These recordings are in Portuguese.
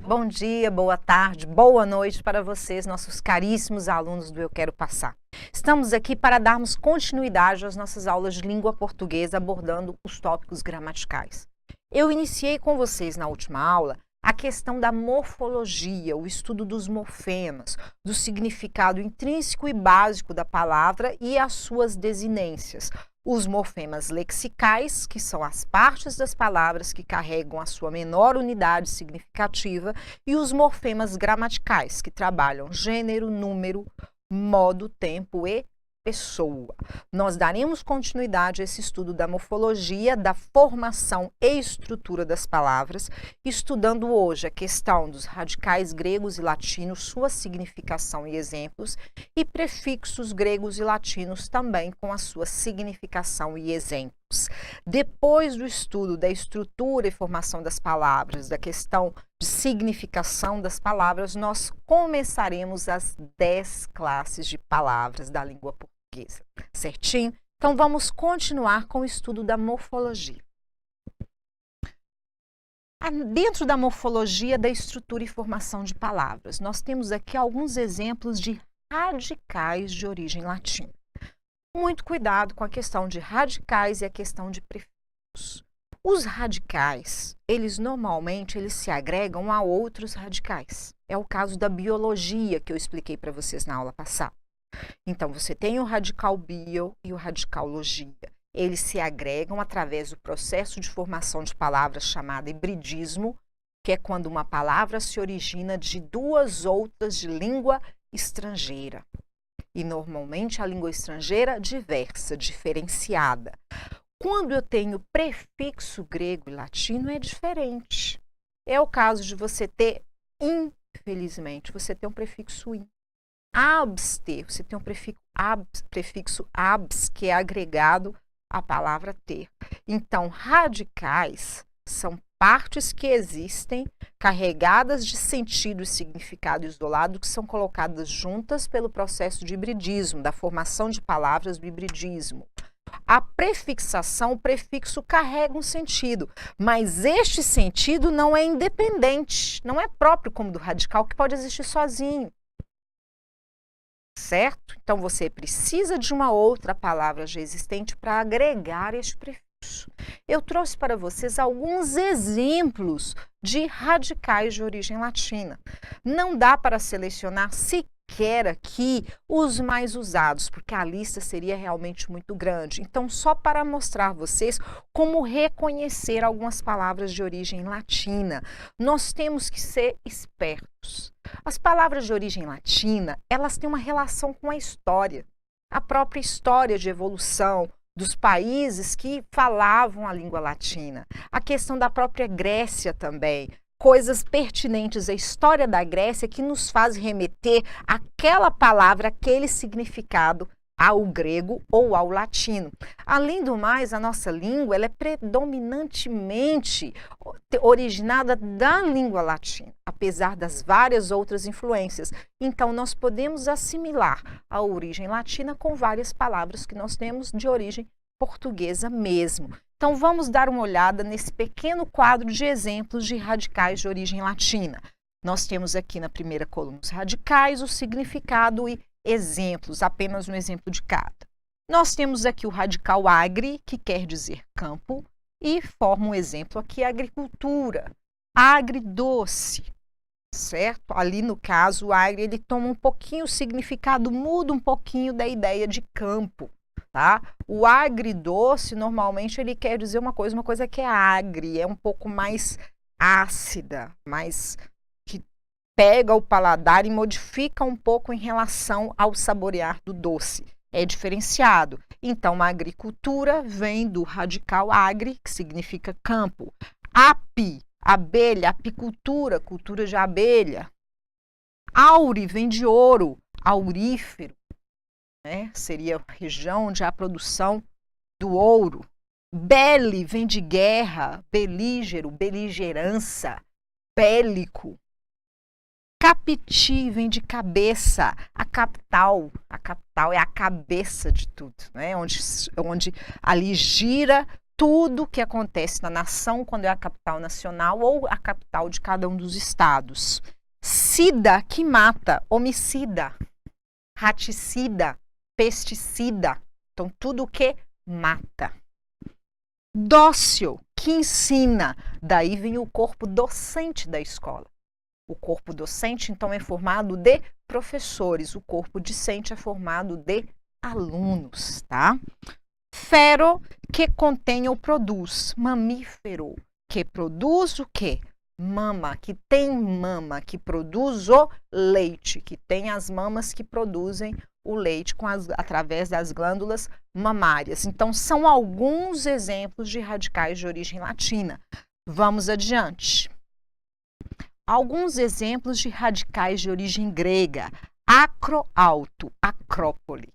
Bom dia, boa tarde, boa noite para vocês, nossos caríssimos alunos do Eu Quero Passar. Estamos aqui para darmos continuidade às nossas aulas de língua portuguesa abordando os tópicos gramaticais. Eu iniciei com vocês na última aula a questão da morfologia, o estudo dos morfemas, do significado intrínseco e básico da palavra e as suas desinências. Os morfemas lexicais, que são as partes das palavras que carregam a sua menor unidade significativa, e os morfemas gramaticais, que trabalham gênero, número, modo, tempo e pessoa. Nós daremos continuidade a esse estudo da morfologia, da formação e estrutura das palavras, estudando hoje a questão dos radicais gregos e latinos, sua significação e exemplos, e prefixos gregos e latinos também com a sua significação e exemplos. Depois do estudo da estrutura e formação das palavras, da questão de significação das palavras, nós começaremos as 10 classes de palavras da língua portuguesa. Certinho? Então, vamos continuar com o estudo da morfologia. Dentro da morfologia da estrutura e formação de palavras, nós temos aqui alguns exemplos de radicais de origem latina. Muito cuidado com a questão de radicais e a questão de prefixos. Os radicais, normalmente se agregam a outros radicais. É o caso da biologia que eu expliquei para vocês na aula passada. Então, você tem o radical bio e o radical logia. Eles se agregam através do processo de formação de palavras chamado hibridismo, que é quando uma palavra se origina de duas outras de língua estrangeira. E, normalmente, a língua estrangeira diversa, diferenciada. Quando eu tenho prefixo grego e latino, é diferente. É o caso de você ter, infelizmente, você tem um prefixo in. Abster, você tem um prefixo abs, que é agregado à palavra ter. Então, radicais são partes que existem, carregadas de sentido e significado isolado, que são colocadas juntas pelo processo de hibridismo, da formação de palavras do hibridismo. A prefixação, o prefixo carrega um sentido, mas este sentido não é independente, não é próprio como do radical, que pode existir sozinho. Certo? Então, você precisa de uma outra palavra já existente para agregar este prefixo. Eu trouxe para vocês alguns exemplos de radicais de origem latina. Não dá para selecionar sequer aqui os mais usados, porque a lista seria realmente muito grande. Então, só para mostrar a vocês como reconhecer algumas palavras de origem latina, nós temos que ser espertos. As palavras de origem latina, elas têm uma relação com a história, a própria história de evolução dos países que falavam a língua latina, a questão da própria Grécia também, coisas pertinentes à história da Grécia que nos faz remeter àquela palavra, aquele significado ao grego ou ao latino. Além do mais, a nossa língua ela é predominantemente originada da língua latina, apesar das várias outras influências. Então, nós podemos assimilar a origem latina com várias palavras que nós temos de origem portuguesa mesmo. Então, vamos dar uma olhada nesse pequeno quadro de exemplos de radicais de origem latina. Nós temos aqui na primeira coluna os radicais, o significado e exemplos, apenas um exemplo de cada. Nós temos aqui o radical agri, que quer dizer campo, e forma um exemplo aqui, agricultura. Agridoce, certo? Ali no caso, o agri, ele toma um pouquinho o significado, muda um pouquinho da ideia de campo, tá? O agridoce, normalmente, ele quer dizer uma coisa que é agri, é um pouco mais ácida, mais pega o paladar e modifica um pouco em relação ao saborear do doce. É diferenciado. Então, a agricultura vem do radical agri, que significa campo. Api, abelha, apicultura, cultura de abelha. Auri vem de ouro, aurífero, né? Seria a região onde há a produção do ouro. Bele vem de guerra, belígero, beligerança, bélico. Capiti vem de cabeça, a capital é a cabeça de tudo, né? onde ali gira tudo que acontece na nação quando é a capital nacional ou a capital de cada um dos estados. Sida, que mata, homicida, raticida, pesticida. Então, tudo que mata. Dócil, que ensina. Daí vem o corpo docente da escola. O corpo docente, então, é formado de professores. O corpo discente é formado de alunos, tá? Fero, que contém ou produz. Mamífero, que produz o quê? Mama, que tem mama, que produz o leite, que tem as mamas que produzem o leite através das glândulas mamárias. Então, são alguns exemplos de radicais de origem latina. Vamos adiante. Alguns exemplos de radicais de origem grega. Acro, alto, acrópole.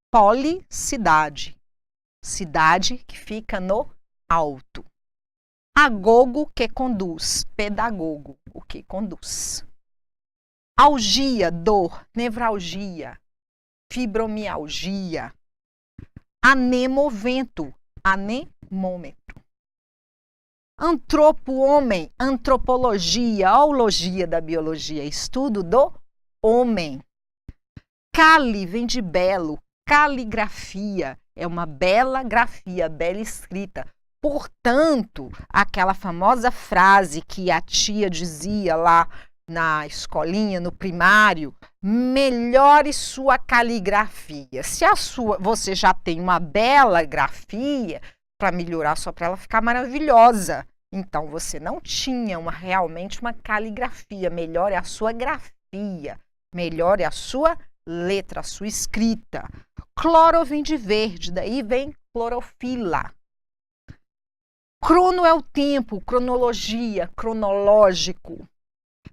Poli, cidade. Cidade que fica no alto. Agogo, que conduz. Pedagogo, o que conduz. Algia, dor. Nevralgia. Fibromialgia. Anemovento. Anemômetro. Antropo, homem. Antropologia. Ologia da biologia. Estudo do homem. Cali, vem de belo. Caligrafia. É uma bela grafia, bela escrita. Portanto, aquela famosa frase que a tia dizia lá na escolinha, no primário, melhore sua caligrafia. Se você já tem uma bela grafia, para melhorar só para ela ficar maravilhosa. Então, você não tinha realmente uma caligrafia. Melhore a sua grafia, melhore a sua letra, a sua escrita. Cloro vem de verde, daí vem clorofila. Crono é o tempo, cronologia, cronológico.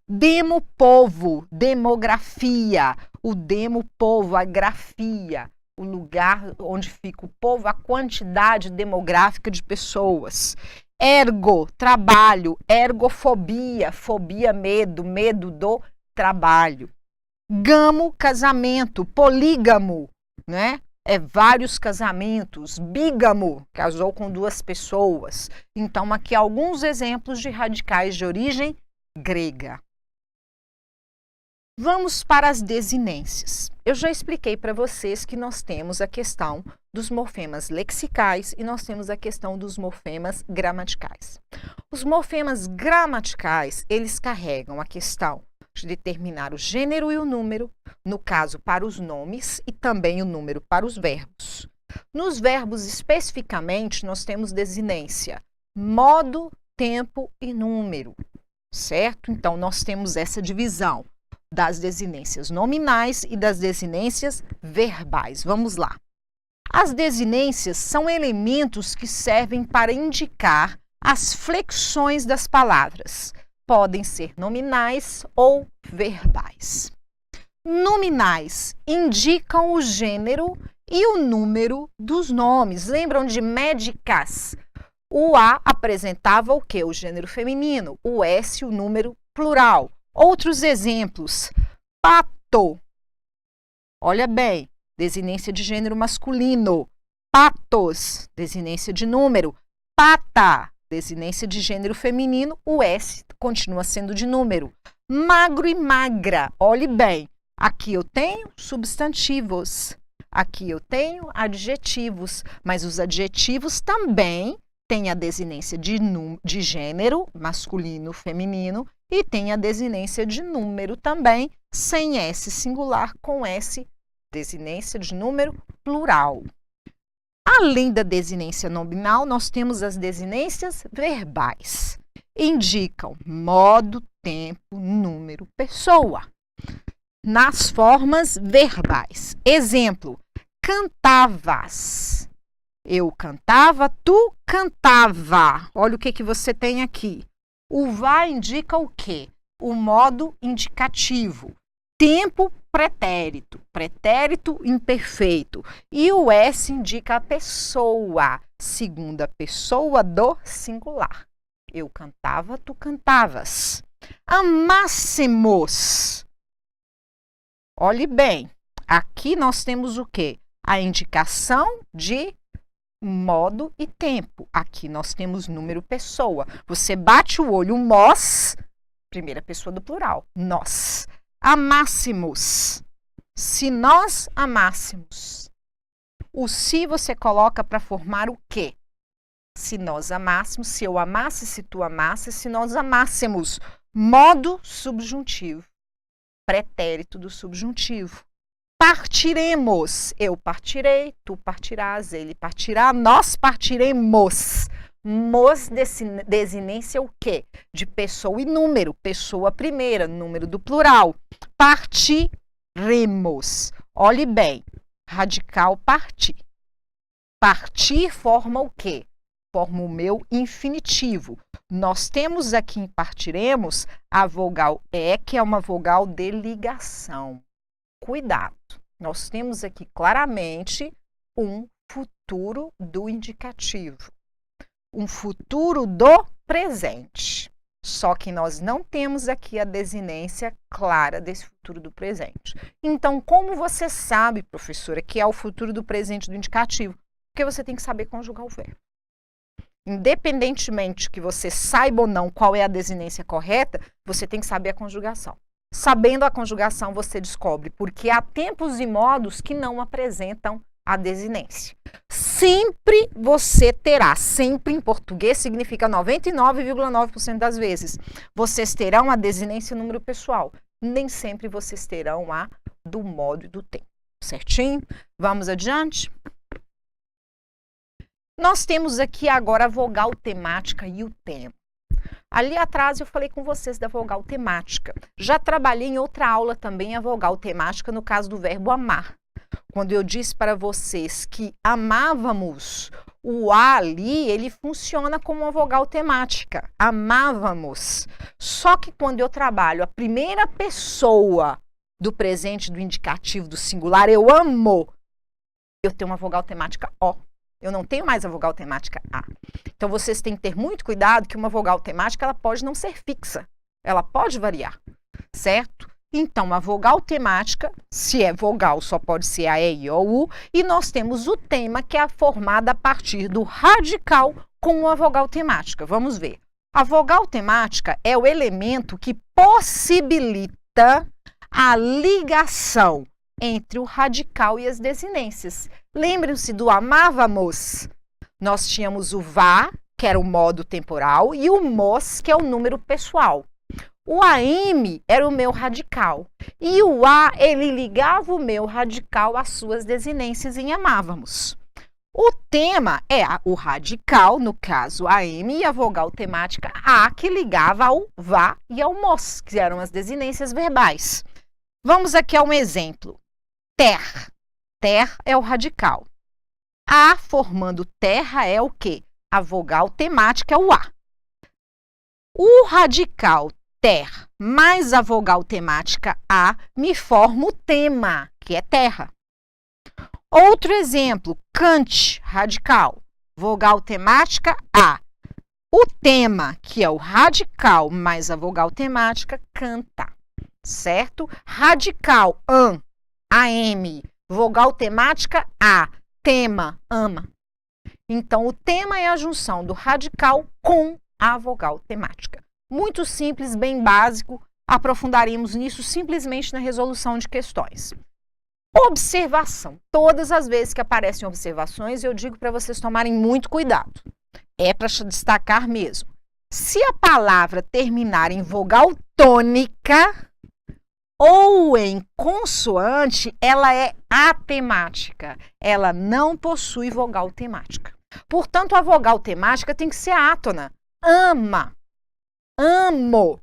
Demo, povo, demografia. O demo, povo, a grafia, o lugar onde fica o povo, a quantidade demográfica de pessoas. Ergo, trabalho, ergofobia, fobia, medo, medo do trabalho. Gamo, casamento, polígamo, né? É vários casamentos. Bígamo, casou com 2 pessoas. Então, aqui alguns exemplos de radicais de origem grega. Vamos para as desinências. Eu já expliquei para vocês que nós temos a questão dos morfemas lexicais e nós temos a questão dos morfemas gramaticais. Os morfemas gramaticais, eles carregam a questão de determinar o gênero e o número, no caso para os nomes e também o número para os verbos. Nos verbos especificamente, nós temos desinência, modo, tempo e número, certo? Então, nós temos essa divisão das desinências nominais e das desinências verbais. Vamos lá. As desinências são elementos que servem para indicar as flexões das palavras. Podem ser nominais ou verbais. Nominais indicam o gênero e o número dos nomes. Lembram de médicas? O A apresentava o quê? O gênero feminino. O S, o número plural. Outros exemplos. Pato. Olha bem, desinência de gênero masculino. Patos, desinência de número. Pata, desinência de gênero feminino. O S continua sendo de número. Magro e magra. Olhe bem, aqui eu tenho substantivos. Aqui eu tenho adjetivos, mas os adjetivos também têm a desinência de gênero, masculino, feminino, e tem a desinência de número também, sem S singular, com S, desinência de número plural. Além da desinência nominal, nós temos as desinências verbais. Indicam modo, tempo, número, pessoa. Nas formas verbais. Exemplo, cantavas. Eu cantava, tu cantava. Olha o que você tem aqui. O vai indica o quê? O modo indicativo. Tempo, pretérito. Pretérito imperfeito. E o S indica a pessoa. Segunda pessoa do singular. Eu cantava, tu cantavas. Amássemos. Olhe bem. Aqui nós temos o quê? A indicação de modo e tempo. Aqui nós temos número pessoa. Você bate o olho, nós, primeira pessoa do plural, nós amássemos. Se nós amássemos. O se você coloca para formar o quê? Se nós amássemos, se eu amasse, se tu amasse, se nós amássemos. Modo subjuntivo. Pretérito do subjuntivo. Partiremos. Eu partirei, tu partirás, ele partirá, nós partiremos. Mos desinência o quê? De pessoa e número. Pessoa primeira, número do plural. Partiremos. Olhe bem. Radical partir. Partir forma o quê? Forma o meu infinitivo. Nós temos aqui em partiremos a vogal E, que é uma vogal de ligação. Cuidado. Nós temos aqui claramente um futuro do indicativo. Um futuro do presente. Só que nós não temos aqui a desinência clara desse futuro do presente. Então, como você sabe, professora, que é o futuro do presente do indicativo? Porque você tem que saber conjugar o verbo. Independentemente que você saiba ou não qual é a desinência correta, você tem que saber a conjugação. Sabendo a conjugação, você descobre porque há tempos e modos que não apresentam a desinência. Sempre você terá, sempre em português significa 99,9% das vezes, vocês terão a desinência número pessoal. Nem sempre vocês terão a do modo e do tempo. Certinho? Vamos adiante? Nós temos aqui agora a vogal temática e o tema. Ali atrás eu falei com vocês da vogal temática. Já trabalhei em outra aula também a vogal temática no caso do verbo amar. Quando eu disse para vocês que amávamos, o A ali, ele funciona como uma vogal temática. Amávamos. Só que quando eu trabalho a primeira pessoa do presente, do indicativo, do singular, eu amo, eu tenho uma vogal temática O. Eu não tenho mais a vogal temática A. Então, vocês têm que ter muito cuidado que uma vogal temática ela pode não ser fixa. Ela pode variar, certo? Então, a vogal temática, se é vogal, só pode ser a E, I, O, U. E nós temos o tema, que é formado a partir do radical com a vogal temática. Vamos ver. A vogal temática é o elemento que possibilita a ligação entre o radical e as desinências. Lembrem-se do amávamos. Nós tínhamos o vá, que era o modo temporal, e o mos, que é o número pessoal. O AM era o meu radical. E o A, ele ligava o meu radical às suas desinências em amávamos. O tema é o radical, no caso AM, e a vogal temática A, que ligava ao vá e ao mos, que eram as desinências verbais. Vamos aqui a um exemplo. Ter. Ter é o radical. A formando terra é o quê? A vogal temática é o A. O radical ter mais a vogal temática A me forma o tema, que é terra. Outro exemplo, cante, radical. Vogal temática A. O tema, que é o radical mais a vogal temática, canta. Certo? Radical, AM. Vogal temática A. Tema, ama. Então, o tema é a junção do radical com a vogal temática. Muito simples, bem básico. Aprofundaremos nisso simplesmente na resolução de questões. Observação. Todas as vezes que aparecem observações, eu digo para vocês tomarem muito cuidado. É para destacar mesmo. Se a palavra terminar em vogal tônica ou em consoante, ela é atemática. Ela não possui vogal temática. Portanto, a vogal temática tem que ser átona. Ama. Amo.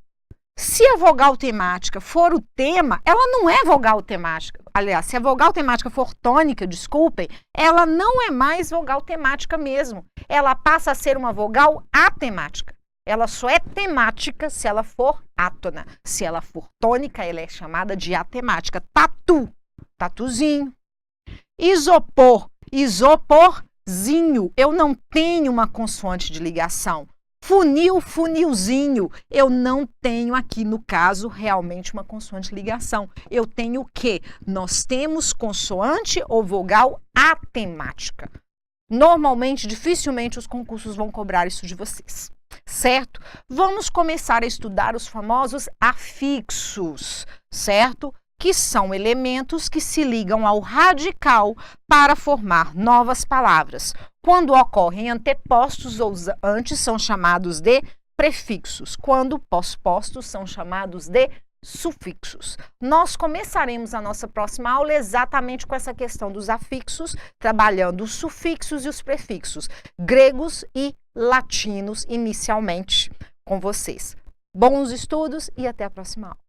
Se a vogal temática for o tema, ela não é vogal temática. Aliás, se a vogal temática for tônica, desculpem, ela não é mais vogal temática mesmo. Ela passa a ser uma vogal atemática. Ela só é temática se ela for átona. Se ela for tônica, ela é chamada de atemática. Tatu, tatuzinho. Isopor, isoporzinho. Eu não tenho uma consoante de ligação. Funil, funilzinho. Eu não tenho aqui, no caso, realmente uma consoante de ligação. Eu tenho o quê? Nós temos consoante ou vogal atemática. Normalmente, dificilmente os concursos vão cobrar isso de vocês, certo? Vamos começar a estudar os famosos afixos, certo? Que são elementos que se ligam ao radical para formar novas palavras. Quando ocorrem antepostos ou antes, são chamados de prefixos. Quando pospostos, são chamados de sufixos. Nós começaremos a nossa próxima aula exatamente com essa questão dos afixos, trabalhando os sufixos e os prefixos, gregos e latinos, inicialmente, com vocês. Bons estudos e até a próxima aula.